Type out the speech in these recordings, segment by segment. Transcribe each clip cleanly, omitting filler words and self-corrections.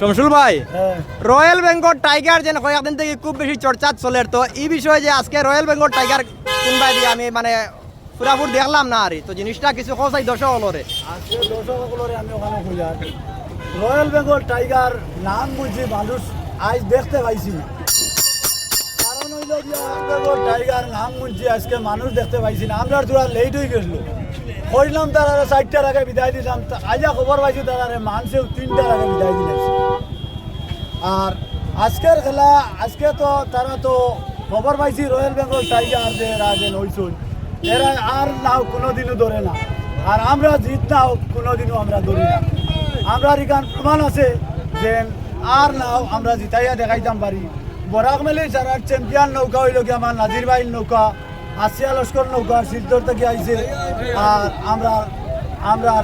শমসুল ভাই, royal Bengal tiger যেন কয়েকদিন থেকে খুব বেশি চর্চা চলে, তো এই বিষয়ে যে আজকে রয়্যাল বেঙ্গল টাইগার কোনবাই দিয়ে আমি মানে পুরাপুর দেখলাম না আর তো জিনিসটা কিছু খোঁজাই দর্শক হলরে আজকে দর্শক সকলরে আমি ওখানে খুঁজার রয়্যাল বেঙ্গল টাইগার নাম বুঝি মানুষ আজ দেখতে পাইছি, কারণ হইল রয়্যাল বেঙ্গল টাইগার নাম বুঝি আজকে মানুষ দেখতে পাইছি না। আমরা তোরা লেট হয়ে গেছিল, কইলাম তারা 4টার আগে বিদায় দিলাম, আজা খবর পাইছি তারা মানুষেও 3টার আগে বিদায় দিলাইছে। আর আজকের খেলা আজকে তো তারা তো খবর পাইছি রয়্যাল বেঙ্গল টাইগার যে রাজেন হইছুন এরা আর নাও কোনোদিনও ধরে না, আর আমরা জিত নাও কোনোদিনও আমরা ধরি না। আমরা এখান প্রমাণ আছে যে আর নাও আমরা জিতাইয়া দেখাইতাম পারি। বরাক মেলি সারার চ্যাম্পিয়ন নৌকা হইল কি আমার নাজির ভাইয়ের নৌকা, আসিয়া লস্কর নৌকা শিলচর থেকে আইছে। আর আমরা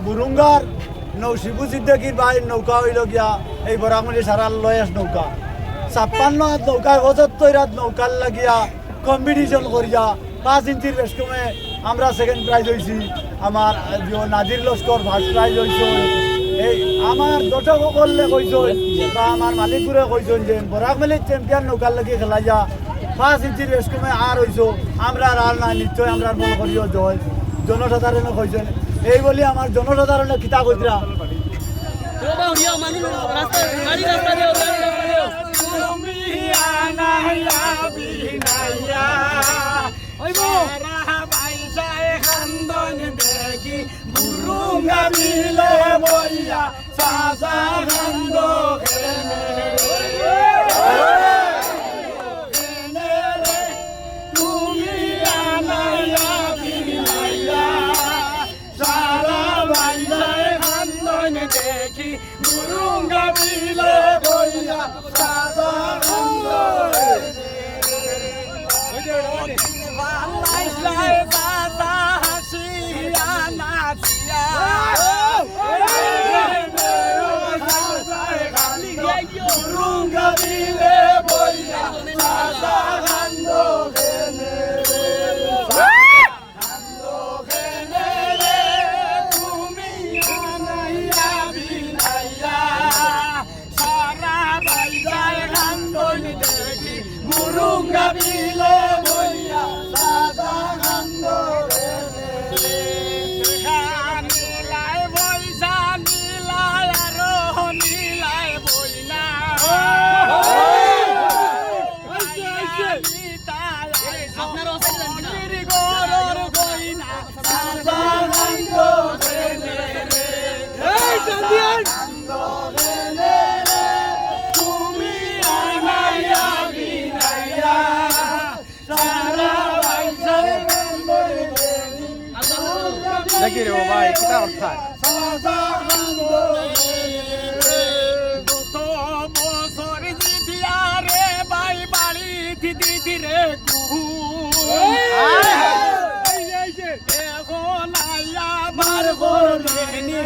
বুরুঙ্গার শিবু সিদ্দিকীর ভাইয়ের নৌকা হইল গিয়া এই বরাক মেলি সারার লয়েস নৌকা। 56 হাত নৌকায় 75 হাত নৌকার লাগিয়া কম্পিটিশন করিয়া 5 ইঞ্চির বেশ কমে আমরা সেকেন্ড প্রাইজ হয়েছি। আমার নাজির লস্কর ফার্স্ট প্রাইজ হয়েছে। এই আমার দর্শক সকলে কইছেন বা আমার মালিকগুলো কইছেন যে বরাক মেলির চ্যাম্পিয়ন নৌকার লাগিয়ে খেলাইয়া 5 ইঞ্চির বেশ কমে আর হয়েছে, আমরা আর না নিশ্চয় আমরা মনে করিও জয়। জনসাধারণে কইছেন এই বলি আমার জনসাধারণে কিতা কইরা দেখি মুরুঙ্গা বিলে বইয়া সাদা গন্ধ ভাল্লাই দাদা হাসিয়া নাচিয়া মুরুঙ্গা বিলে বইয়া সাদা গন্ধ মুরুঙ্গা বিলে বইয়া সাদা গন্ধ নীলায় বইসা নীলায় আরো নীলায় বইনা গরর বইনা সাদা গন্ধ দেখি রে ভাই কিতা অর্থাৎ গত বছর দিদিয়া রে ভাই বাড়ি দিদি রে এখন আয়া বার বলেনি